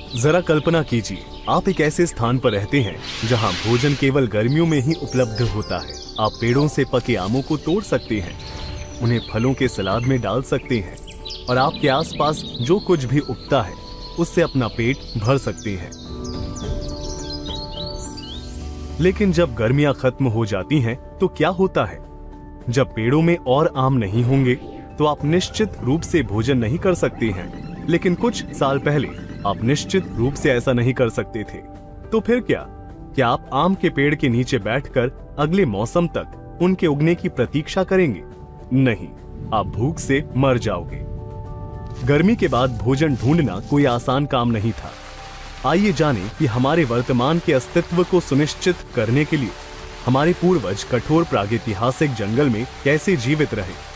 जरा कल्पना कीजिए, आप एक ऐसे स्थान पर रहते हैं जहां भोजन केवल गर्मियों में ही उपलब्ध होता है। आप पेड़ों से पके आमों को तोड़ सकते हैं, उन्हें फलों के सलाद में डाल सकते हैं और आपके आसपास जो कुछ भी उगता है उससे अपना पेट भर सकते हैं। लेकिन जब गर्मियां खत्म हो जाती हैं तो क्या होता है? जब पेड़ों में और आम नहीं होंगे तो आप निश्चित रूप से भोजन नहीं कर सकते हैं। लेकिन कुछ साल पहले आप निश्चित रूप से ऐसा नहीं कर सकते थे। तो फिर क्या आप आम के पेड़ के नीचे बैठकर अगले मौसम तक उनके उगने की प्रतीक्षा करेंगे? नहीं, आप भूख से मर जाओगे। गर्मी के बाद भोजन ढूंढना कोई आसान काम नहीं था। आइए जानें कि हमारे वर्तमान के अस्तित्व को सुनिश्चित करने के लिए हमारे पूर्वज कठोर प्रागैतिहासिक जंगल में कैसे जीवित रहे।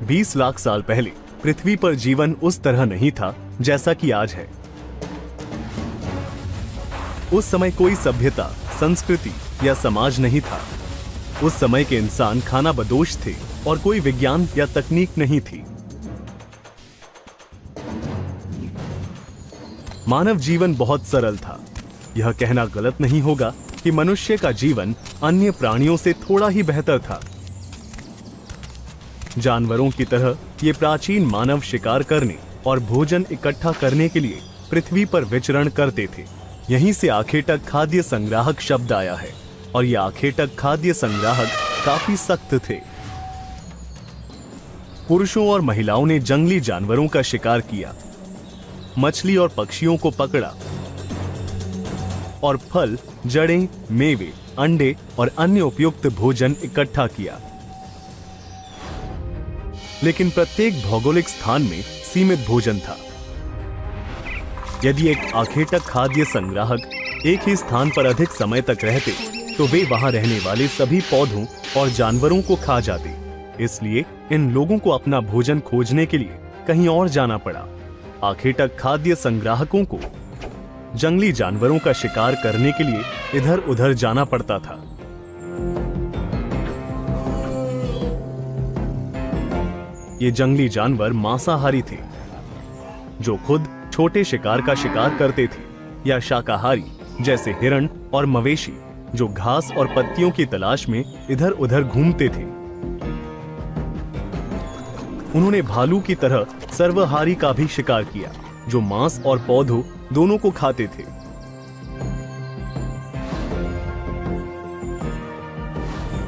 20 लाख साल पहले पृथ्वी पर जीवन उस तरह नहीं था जैसा कि आज है। उस समय कोई सभ्यता, संस्कृति या समाज नहीं था। उस समय के इंसान खानाबदोश थे और कोई विज्ञान या तकनीक नहीं थी। मानव जीवन बहुत सरल था। यह कहना गलत नहीं होगा कि मनुष्य का जीवन अन्य प्राणियों से थोड़ा ही बेहतर था। जानवरों की तरह ये प्राचीन मानव शिकार करने और भोजन इकट्ठा करने के लिए पृथ्वी पर विचरण करते थे। यहीं से आखेटक खाद्य संग्राहक शब्द आया है और ये आखेटक खाद्य संग्राहक काफी सख्त थे। पुरुषों और महिलाओं ने जंगली जानवरों का शिकार किया, मछली और पक्षियों को पकड़ा और फल, जड़ें, मेवे, अंडे और अन्य उपयुक्त भोजन इकट्ठा किया। लेकिन प्रत्येक भौगोलिक स्थान में सीमित भोजन था। यदि एक आखेटक खाद्य संग्राहक एक ही स्थान पर अधिक समय तक रहते तो वे वहां रहने वाले सभी पौधों और जानवरों को खा जाते। इसलिए इन लोगों को अपना भोजन खोजने के लिए कहीं और जाना पड़ा। आखेटक खाद्य संग्राहकों को जंगली जानवरों का शिकार करने के लिए इधर उधर जाना पड़ता था। ये जंगली जानवर मांसाहारी थे, जो खुद छोटे शिकार का शिकार करते थे, या शाकाहारी जैसे हिरण और मवेशी जो घास और पत्तियों की तलाश में इधर उधर घूमते थे। उन्होंने भालू की तरह सर्वहारी का भी शिकार किया, जो मांस और पौधों दोनों को खाते थे।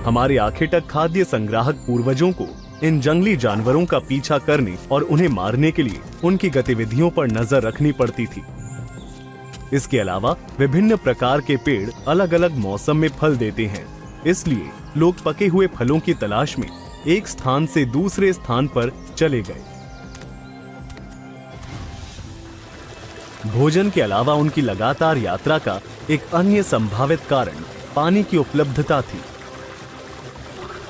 हमारे आखेटक खाद्य संग्राहक पूर्वजों को इन जंगली जानवरों का पीछा करने और उन्हें मारने के लिए उनकी गतिविधियों पर नजर रखनी पड़ती थी। इसके अलावा विभिन्न प्रकार के पेड़ अलग अलग मौसम में फल देते हैं, इसलिए लोग पके हुए फलों की तलाश में एक स्थान से दूसरे स्थान पर चले गए। भोजन के अलावा उनकी लगातार यात्रा का एक अन्य संभावित कारण पानी की उपलब्धता थी।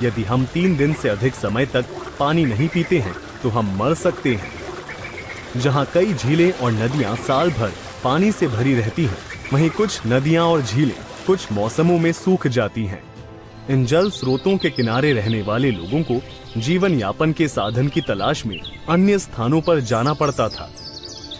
यदि हम 3 दिन से अधिक समय तक पानी नहीं पीते हैं तो हम मर सकते हैं। जहां कई झीलें और नदियां साल भर पानी से भरी रहती हैं, वहीं कुछ नदियां और झीलें कुछ मौसमों में सूख जाती हैं। इन जल स्रोतों के किनारे रहने वाले लोगों को जीवन यापन के साधन की तलाश में अन्य स्थानों पर जाना पड़ता था।